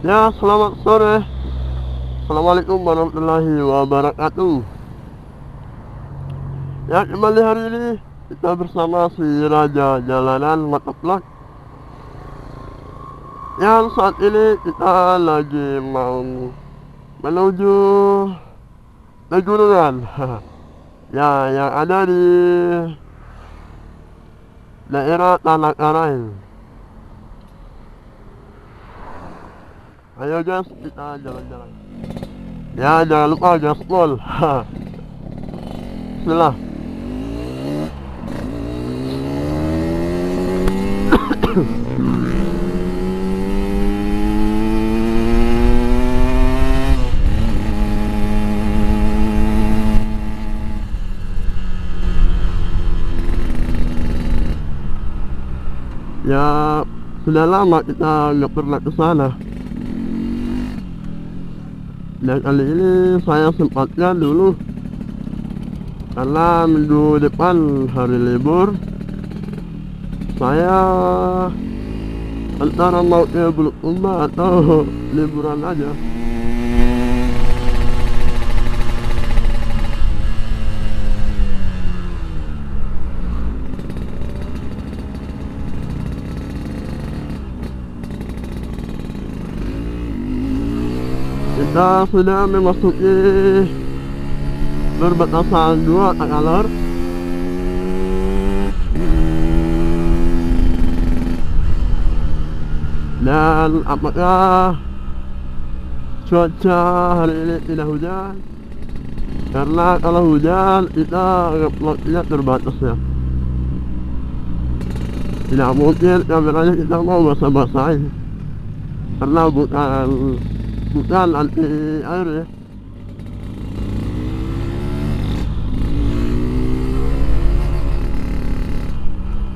Ya, selamat sore. Assalamualaikum warahmatullahi wabarakatuh. Ya, kembali hari ini kita bersama si Raja Jalanan Motovlog. Yang saat ini kita lagi mau menuju pegunungan. Ya, yang ada di daerah Tanah Karai. Ayo guys, kita jalan-jalan. Ya, jangan lupa gaspol. Bismillah. Ya, sudah lama kita nggak pernah ke sana. Dan kali ini saya sempatkan dulu karena minggu depan hari libur. Saya antara mau ke Bulukumba atau liburan aja. Kita sudah memasuki perbatasan dua Takalar. Dan apakah cuaca hari ini tidak hujan? Karena kalau hujan kita vlognya terbatas ya. Tidak mungkin kameranya kita mau basah-basahin karena bukan anti air ya.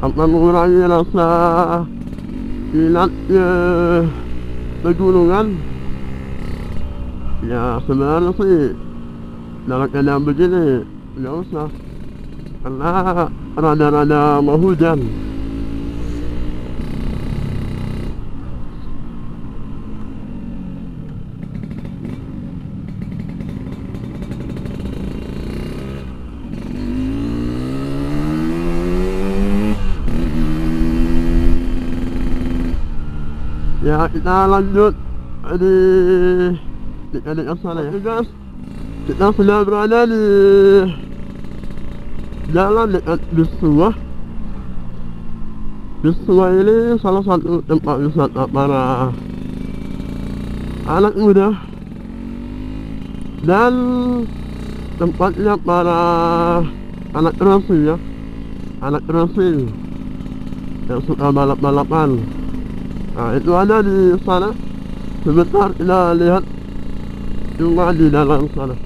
Akan mengurangi rasa minatnya pegunungan. Ya sebenarnya sih dalam keadaan begini nggak usah, karena rada-rada mau hujan. Ya kita lanjut di dekat sana ya guys. Kita sudah berada di jalan dekat Bisua. Bisua ini salah satu tempat wisata para anak muda dan tempatnya para anak racing ya, anak racing yang suka balap-balapan. Nah, itu ada di sana. Sebentar kita lihat cuma di dalam sana.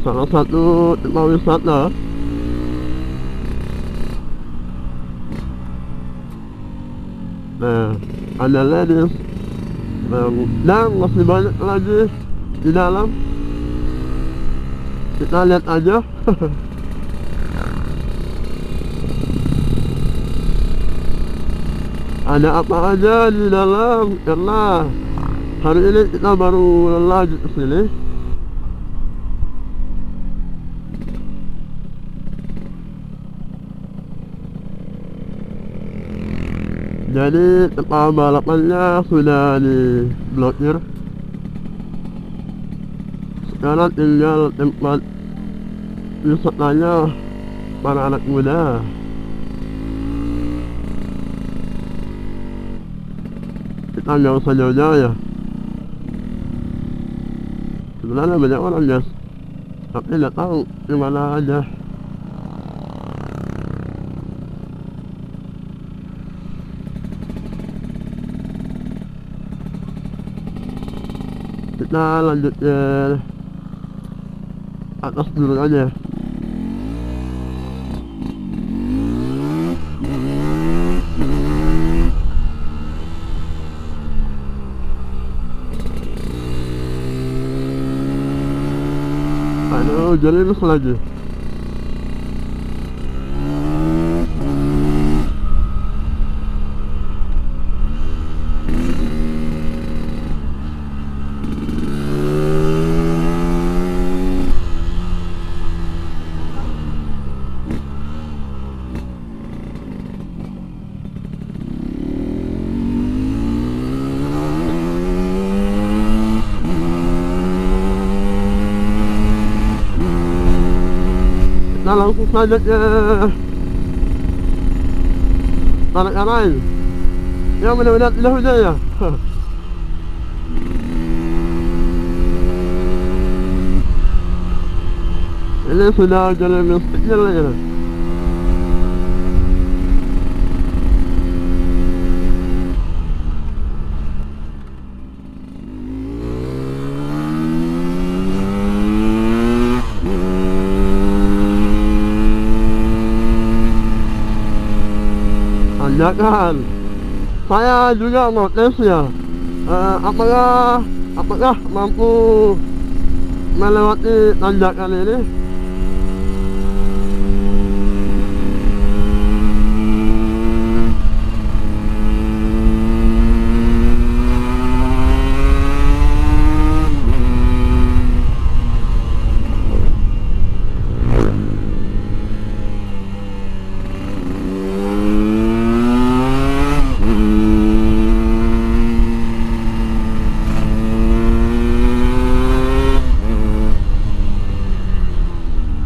Salah satu tempat wisata. Nah, ada ladies. Dan masih banyak lagi di dalam. Kita lihat aja. Ada apa aja di dalam, karena hari ini kita baru lagi ke sini. Jadi tempat balapannya sudah diblokir. Sekarang tinggal tempat wisatanya para anak muda. Kita nggak usah jauh-jauh ya. Sebenarnya banyak orang guys, tapi nggak tahu di mana aja. Kita lanjut ke atas dulu aja. Aduh, jadi lurus lagi. untuk selanjutnya anak yang lain yang benar-benar tidak hujan ya. Ini sudah jalan yang kecil ya. Tanjakan. Saya juga mau tes ya. Apakah mampu melewati tanjakan ini?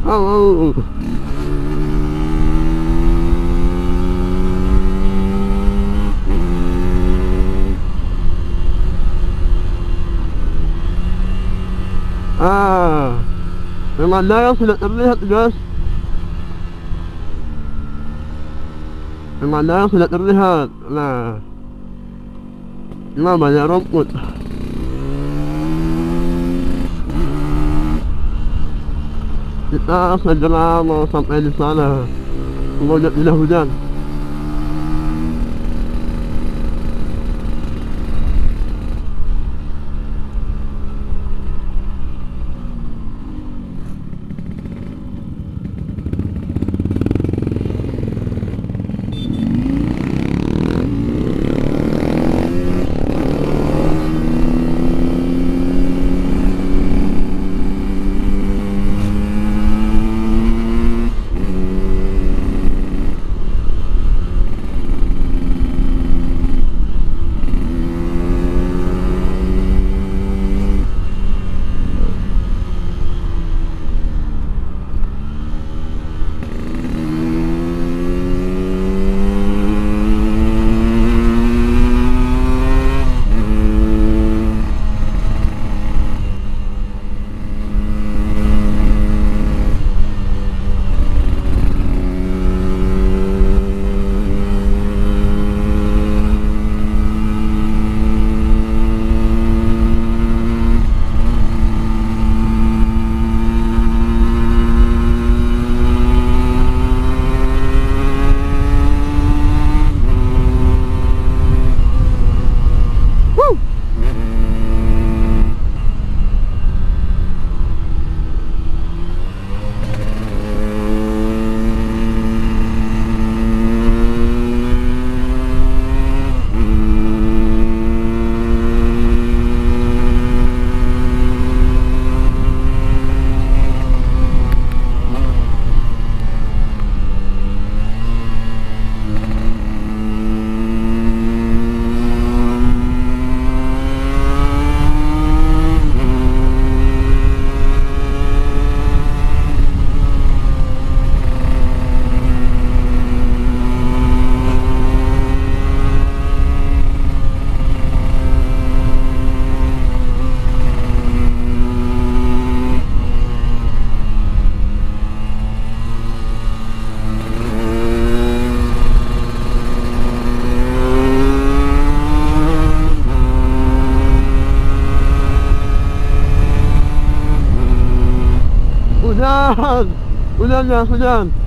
Oh. Pemandangan sudah terlihat guys. Pemandangan sudah terlihat. Nah, ini banyak rumput. Kita segera mau sampai di sana. Semoga tidak hujan. Hujan, hujan ya, hujan.